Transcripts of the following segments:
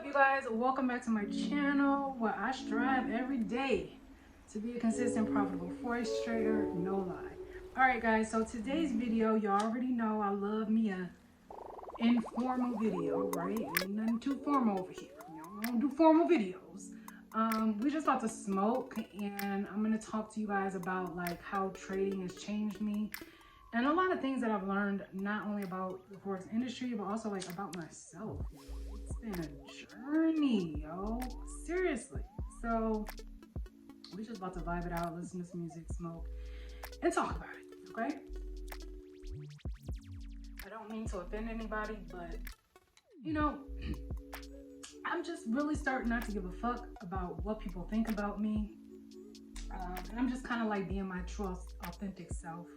up, you guys? Welcome back to my channel where I strive every day to be a consistent, profitable forex trader, no lie. Alright guys, so today's video, you already know I love me a informal video, right? Ain't nothing too formal over here. You know, I don't do formal videos. We're just about to smoke, and I'm gonna talk to you guys about like how trading has changed me and a lot of things that I've learned, not only about the forex industry, but also like about myself. It's been a journey, yo. Seriously. So we're just about to vibe it out, listen to some music, smoke, and talk about it. Okay? I don't mean to offend anybody, but you know, I'm just really starting not to give a fuck about what people think about me. And I'm just kind of like being my true, authentic self.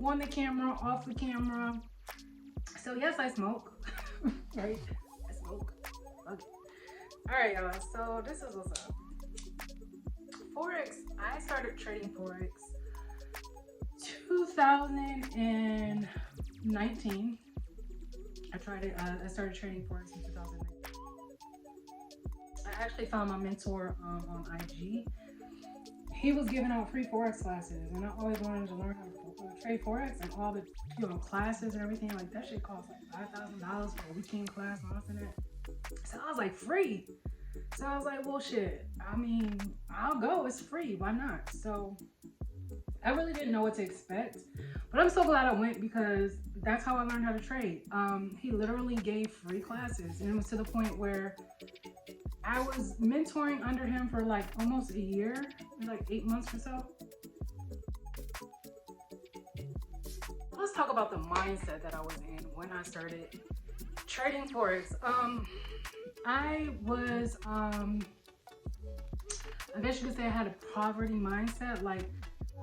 On the camera, off the camera. So yes, I smoke. Right? I smoke. Okay. Alright, y'all. So this is what's up. Forex. I started trading Forex 2019. I started trading Forex in 2019. I actually found my mentor on IG. He was giving out free Forex classes, and I always wanted to learn how to trade Forex, and all the classes and everything. Like that shit cost like $5,000 for a weekend class and all that. So I was like, free. So I was like, well, shit. I mean, I'll go. It's free. Why not? So I really didn't know what to expect, but I'm so glad I went because that's how I learned how to trade. He literally gave free classes, and it was to the point where I was mentoring under him for like almost a year, like 8 months or so. Let's talk about the mindset that I was in when I started trading Forex. I was, I guess you could say I had a poverty mindset. Like,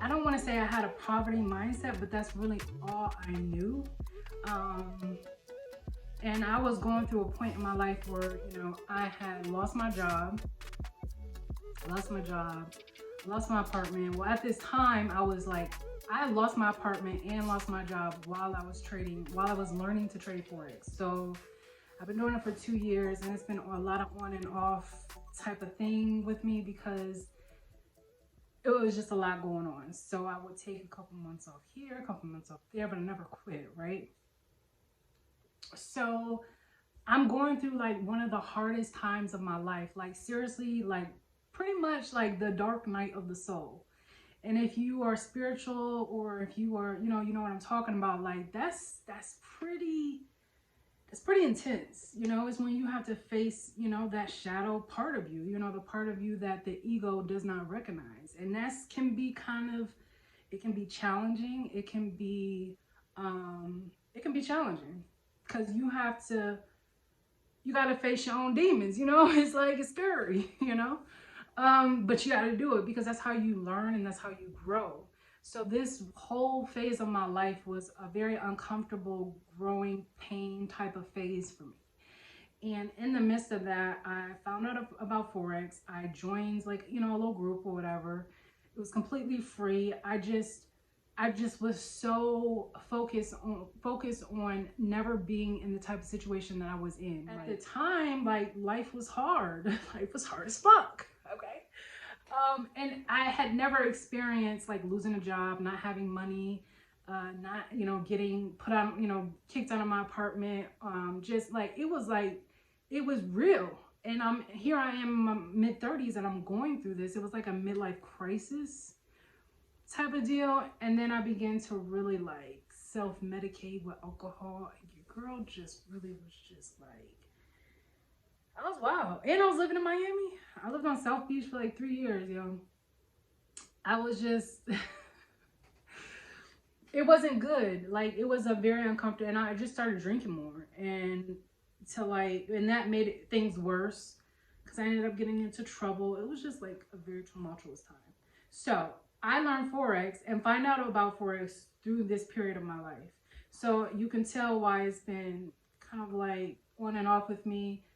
I don't want to say I had a poverty mindset, but that's really all I knew. And I was going through a point in my life where, you know, I had lost my job, lost my apartment. Well, at this time, I was like, I lost my apartment and lost my job while I was learning to trade Forex. So I've been doing it for 2 years, and it's been a lot of on and off type of thing with me because it was just a lot going on. So I would take a couple months off here, a couple months off there, but I never quit, right? So I'm going through like one of the hardest times of my life. Like seriously, like pretty much like the dark night of the soul. And if you are spiritual, or if you are, you know what I'm talking about, like that's pretty intense. You know, it's when you have to face, you know, that shadow part of you, you know, the part of you that the ego does not recognize. And that can be it can be challenging. It can be challenging because you got to face your own demons, you know. It's like, it's scary, you know. But you got to do it because that's how you learn and that's how you grow. So this whole phase of my life was a very uncomfortable, growing pain type of phase for me. And in the midst of that, I found out about Forex. I joined like, you know, a little group or whatever. It was completely free. I just was so focused on never being in the type of situation that I was in. At the time, like, life was hard. Life was hard as fuck. Okay. And I had never experienced like losing a job, not having money, not, you know, getting put out, you know, kicked out of my apartment. Just like, it was real. And here I am in my mid-30s and I'm going through this. It was like a midlife crisis type of deal. And then I began to really like self-medicate with alcohol. And your girl just really was just like, I was wild. And I was living in Miami. I lived on South Beach for like 3 years, yo. I was just, it wasn't good. Like, it was a very uncomfortable, and I just started drinking more. And that made things worse because I ended up getting into trouble. It was just like a very tumultuous time. So I learned Forex and find out about Forex through this period of my life. So you can tell why it's been kind of like on and off with me.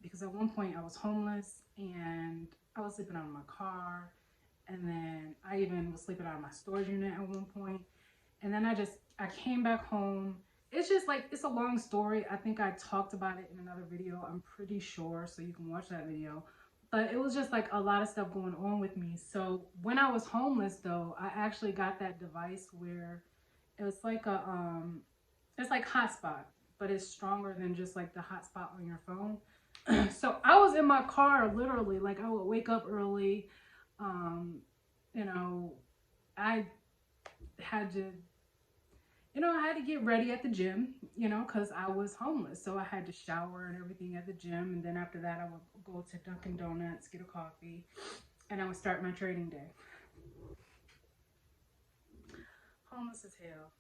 Because at one point I was homeless and I was sleeping out of my car, and then I even was sleeping out of my storage unit at one point. And then I came back home, it's just like, it's a long story. I think I talked about it in another video, I'm pretty sure, so you can watch that video. But it was just like a lot of stuff going on with me. So when I was homeless though, I actually got that device where it was like a it's like hotspot, but it's stronger than just like the hotspot on your phone. So I was in my car literally, like I would wake up early. Um, you know, I had to, I had to get ready at the gym, because I was homeless. So I had to shower and everything at the gym. And then after that, I would go to Dunkin' Donuts, get a coffee, and I would start my trading day. Homeless as hell.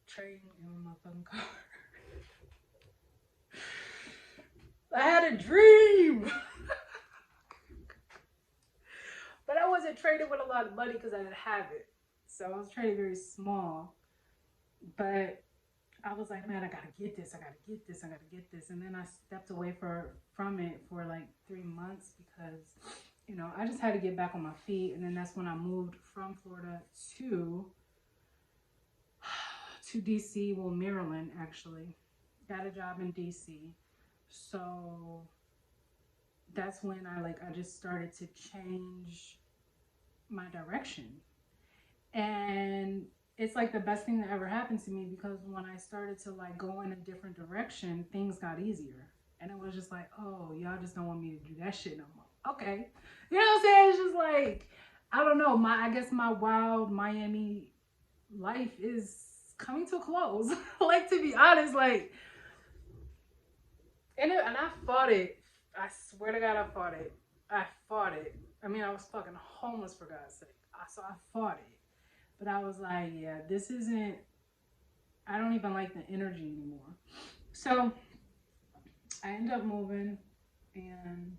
Trading in my motherfucking car. I had a dream. But I wasn't trading with a lot of money because I didn't have it. So I was trading very small. But I was like, man, I gotta get this. I gotta get this. I gotta get this. And then I stepped away from it for like 3 months because, I just had to get back on my feet. And then that's when I moved from Florida to DC, well, Maryland actually. Got a job in DC. So that's when I just started to change my direction. And it's like the best thing that ever happened to me, because when I started to like go in a different direction, things got easier. And it was just like, oh, y'all just don't want me to do that shit no more. Okay. You know what I'm saying? It's just like, I don't know. I guess my wild Miami life is coming to a close. Like, to be honest, like, and I fought it. I swear to God, I fought it. I fought it. I mean, I was fucking homeless, for God's sake. So I fought it. But I was like, yeah, this isn't, I don't even like the energy anymore. So I ended up moving, and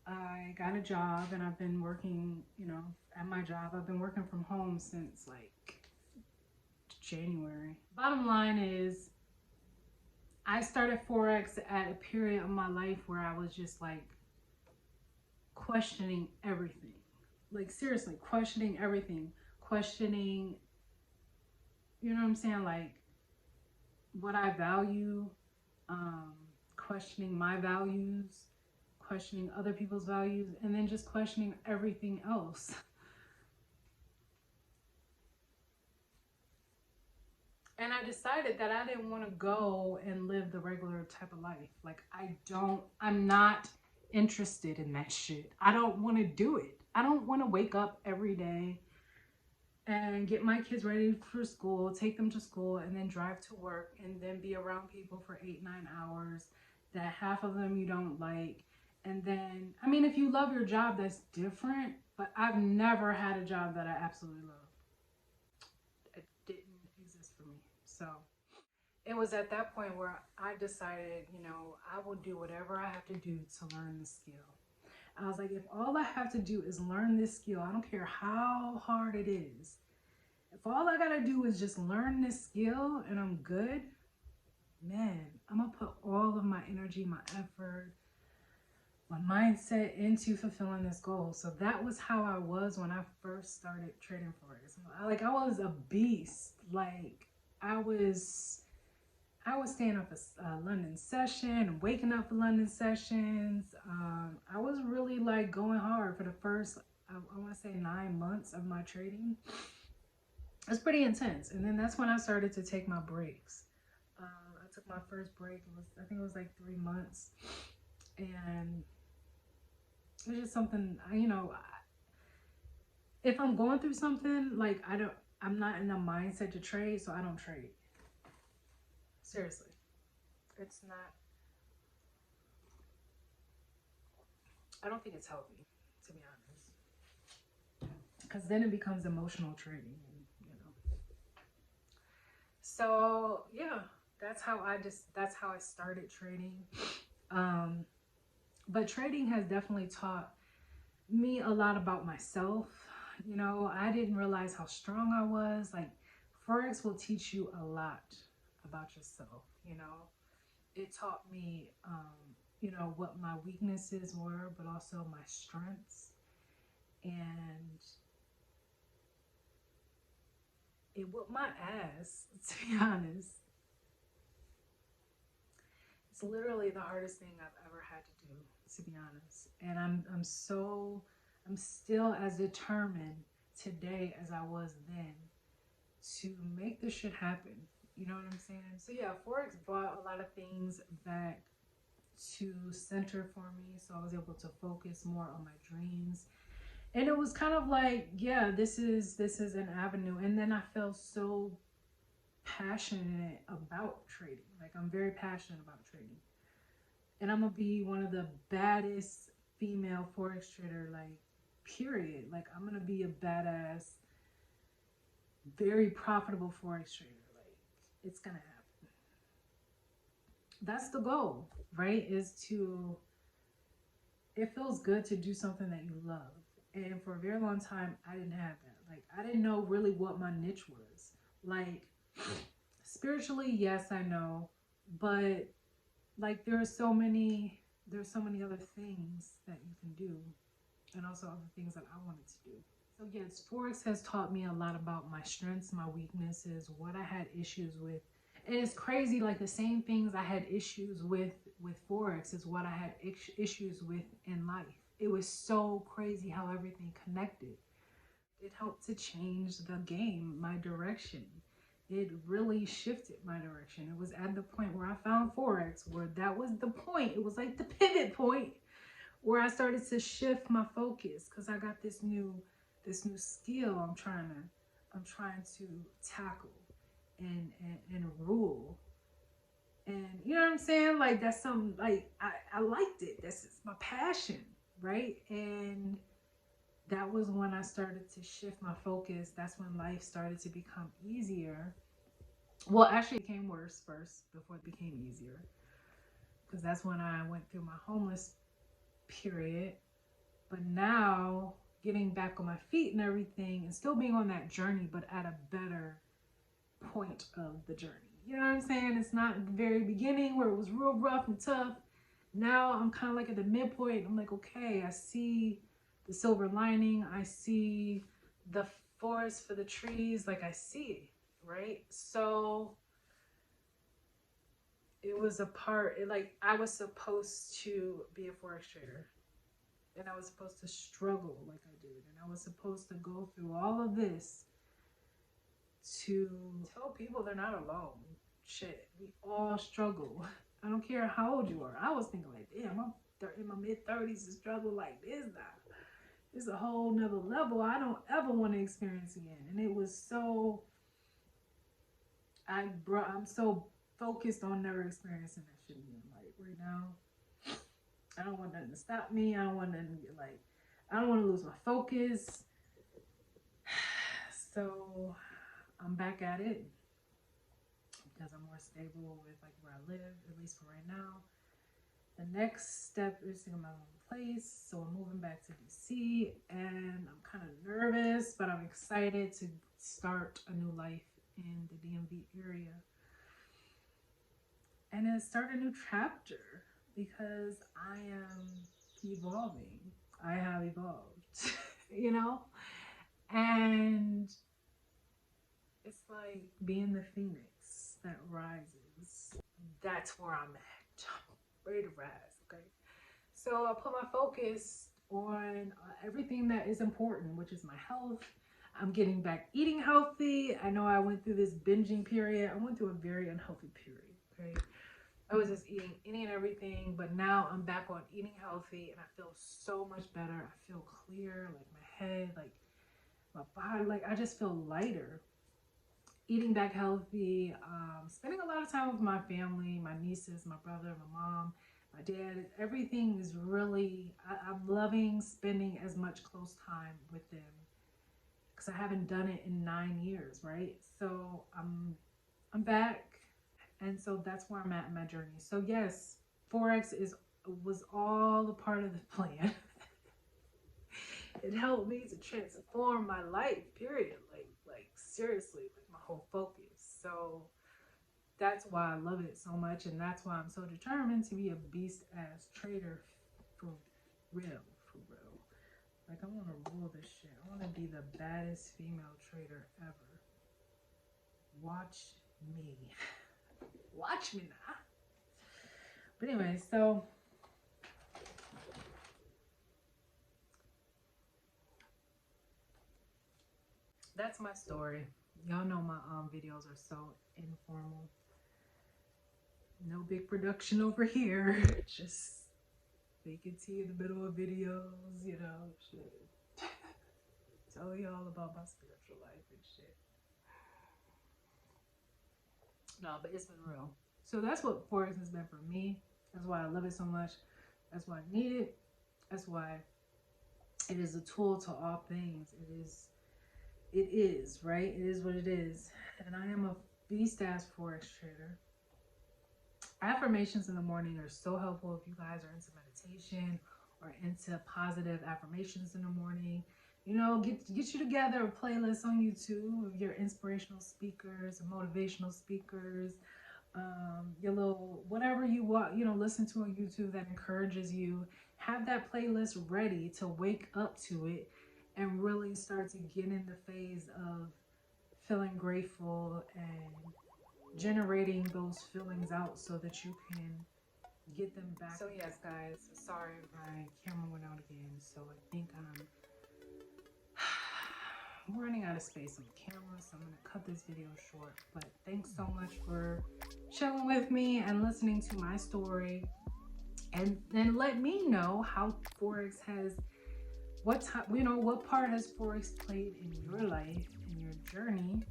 I got a job, and I've been working, at my job. I've been working from home since like January. Bottom line is, I started forex at a period of my life where I was just like questioning everything. Like, seriously, questioning everything. Questioning, you know what I'm saying? Like, what I value, questioning my values, questioning other people's values, and then just questioning everything else. And I decided that I didn't want to go and live the regular type of life. Like, I'm not interested in that shit. I don't want to do it. I don't want to wake up every day and get my kids ready for school, take them to school, and then drive to work, and then be around people for 8-9 hours that half of them you don't like. And then, I mean, if you love your job, that's different, but I've never had a job that I absolutely love. It didn't exist for me. So it was at that point where I decided, I will do whatever I have to do to learn the skill. I was like, if all I have to do is learn this skill, I don't care how hard it is. If all I gotta do is just learn this skill and I'm good, man, I'm gonna put all of my energy, my effort, my mindset into fulfilling this goal. So that was how I was when I first started trading forex. Like, I was a beast. Like, I was staying up a London session, waking up for London sessions. I was really like going hard for the first, I want to say 9 months of my trading. It's pretty intense. And then that's when I started to take my breaks. I took my first break. I think it was like 3 months. And it's just something, if I'm going through something, like, I'm not in the mindset to trade, so I don't trade. Seriously. It's not, I don't think it's healthy, to be honest, because then it becomes emotional trading, so yeah, that's how I started trading. But trading has definitely taught me a lot about myself. I didn't realize how strong I was. Like, forex will teach you a lot about yourself. It taught me, what my weaknesses were, but also my strengths. And it whooped my ass, to be honest. It's literally the hardest thing I've ever had to do, to be honest. And I'm still as determined today as I was then to make this shit happen. You know what I'm saying? So yeah, Forex brought a lot of things back to center for me, so I was able to focus more on my dreams. And it was kind of like, yeah, this is an avenue. And then I felt so passionate about trading. Like, I'm very passionate about trading. And I'm gonna be one of the baddest female forex trader, like, period. Like, I'm gonna be a badass, very profitable forex trader. Like, it's gonna happen. That's the goal, right? Is to, it feels good to do something that you love. And for a very long time, I didn't have that. Like, I didn't know really what my niche was. Like, spiritually, yes, I know, but like, there's so many other things that you can do, and also other things that I wanted to do. So yes, Forex has taught me a lot about my strengths, my weaknesses, what I had issues with. And it's crazy, like, the same things I had issues with Forex is what I had issues with in life. It was so crazy how everything connected. It helped to change the game, my direction. It really shifted my direction. It was at the point where I found Forex, where that was the point. It was like the pivot point where I started to shift my focus, because I got this new skill I'm trying to tackle and rule. And you know what I'm saying? Like, that's something, like, I liked it. That's my passion, right? And that was when I started to shift my focus. That's when life started to become easier. Well, actually, it became worse first before it became easier. Because that's when I went through my homeless period. But now, getting back on my feet and everything, and still being on that journey, but at a better point of the journey. You know what I'm saying? It's not the very beginning where it was real rough and tough. Now I'm kind of like at the midpoint. I'm like, okay, I see the silver lining. I see the forest for the trees. Like, I see it, right? So it was a part, like, I was supposed to be a forex trader, and I was supposed to struggle like I did, and I was supposed to go through all of this to tell people they're not alone. Shit, we all struggle. I don't care how old you are. I was thinking like, damn, I'm in my mid-30s to struggle like this now. It's a whole nother level I don't ever want to experience again. And it was so, I'm so focused on never experiencing that shit again. Like, right now, I don't want nothing to stop me. I don't want nothing to get, like, I don't want to lose my focus. So I'm back at it because I'm more stable with, like, where I live, at least for right now. The next step is to get my own place. So I'm moving back to DC, and I'm kind of nervous, but I'm excited to start a new life in the DMV area. And then start a new chapter, because I am evolving. I have evolved, you know? And it's like being the phoenix that rises. That's where I'm at. Ready to rise, okay? So I put my focus on everything that is important, which is my health. I'm getting back eating healthy. I know I went through this binging period. I went through a very unhealthy period, okay? I was just eating any and everything, but now I'm back on eating healthy, and I feel so much better. I feel clear, like my head, like my body, like I just feel lighter. Eating back healthy, spending a lot of time with my family, my nieces, my brother, my mom, my dad. Everything is really, I'm loving spending as much close time with them, because I haven't done it in 9 years, right? So I'm back, and so that's where I'm at in my journey. So yes, Forex was all a part of the plan. It helped me to transform my life, period. Like seriously, like my whole focus. So that's why I love it so much, and that's why I'm so determined to be a beast ass trader for real, for real. Like, I want to rule this shit. I want to be the baddest female trader ever. Watch me. Watch me now. But anyway, so that's my story. Y'all know my videos are so informal. No big production over here. Just making tea in the middle of videos, you know, shit. Tell y'all about my spiritual life and shit. No, but it's been real. So that's what forex has been for me. That's why I love it so much. That's why I need it. That's why it is a tool to all things. It is, right? It is what it is. And I am a beast-ass forex trader. Affirmations in the morning are so helpful if you guys are into meditation or into positive affirmations in the morning. You know, get you together a playlist on YouTube of your inspirational speakers, motivational speakers, your little whatever you want, you know, listen to on YouTube that encourages you. Have that playlist ready to wake up to it and really start to get in the phase of feeling grateful and generating those feelings out so that you can get them back. So yes, guys, sorry my camera went out again. So I think I'm running out of space on the camera, so I'm gonna cut this video short. But thanks so much for chilling with me and listening to my story. And then let me know how forex has, what part has forex played in your life, in your journey.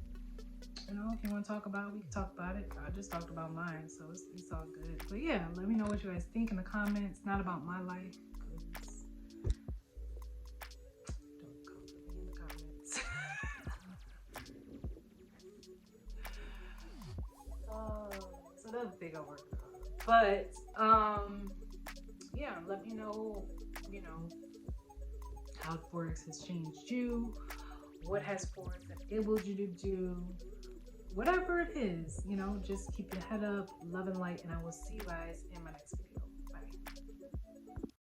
You know, if you want to talk about it, we can talk about it. I just talked about mine, so it's all good. But yeah, let me know what you guys think in the comments. Not about my life, because don't come for me in the comments. It's another thing I'm working on. But yeah, let me know, you know, how forex has changed you. What has forex enabled you to do? Whatever it is, you know, just keep your head up, love and light, and I will see you guys in my next video. Bye.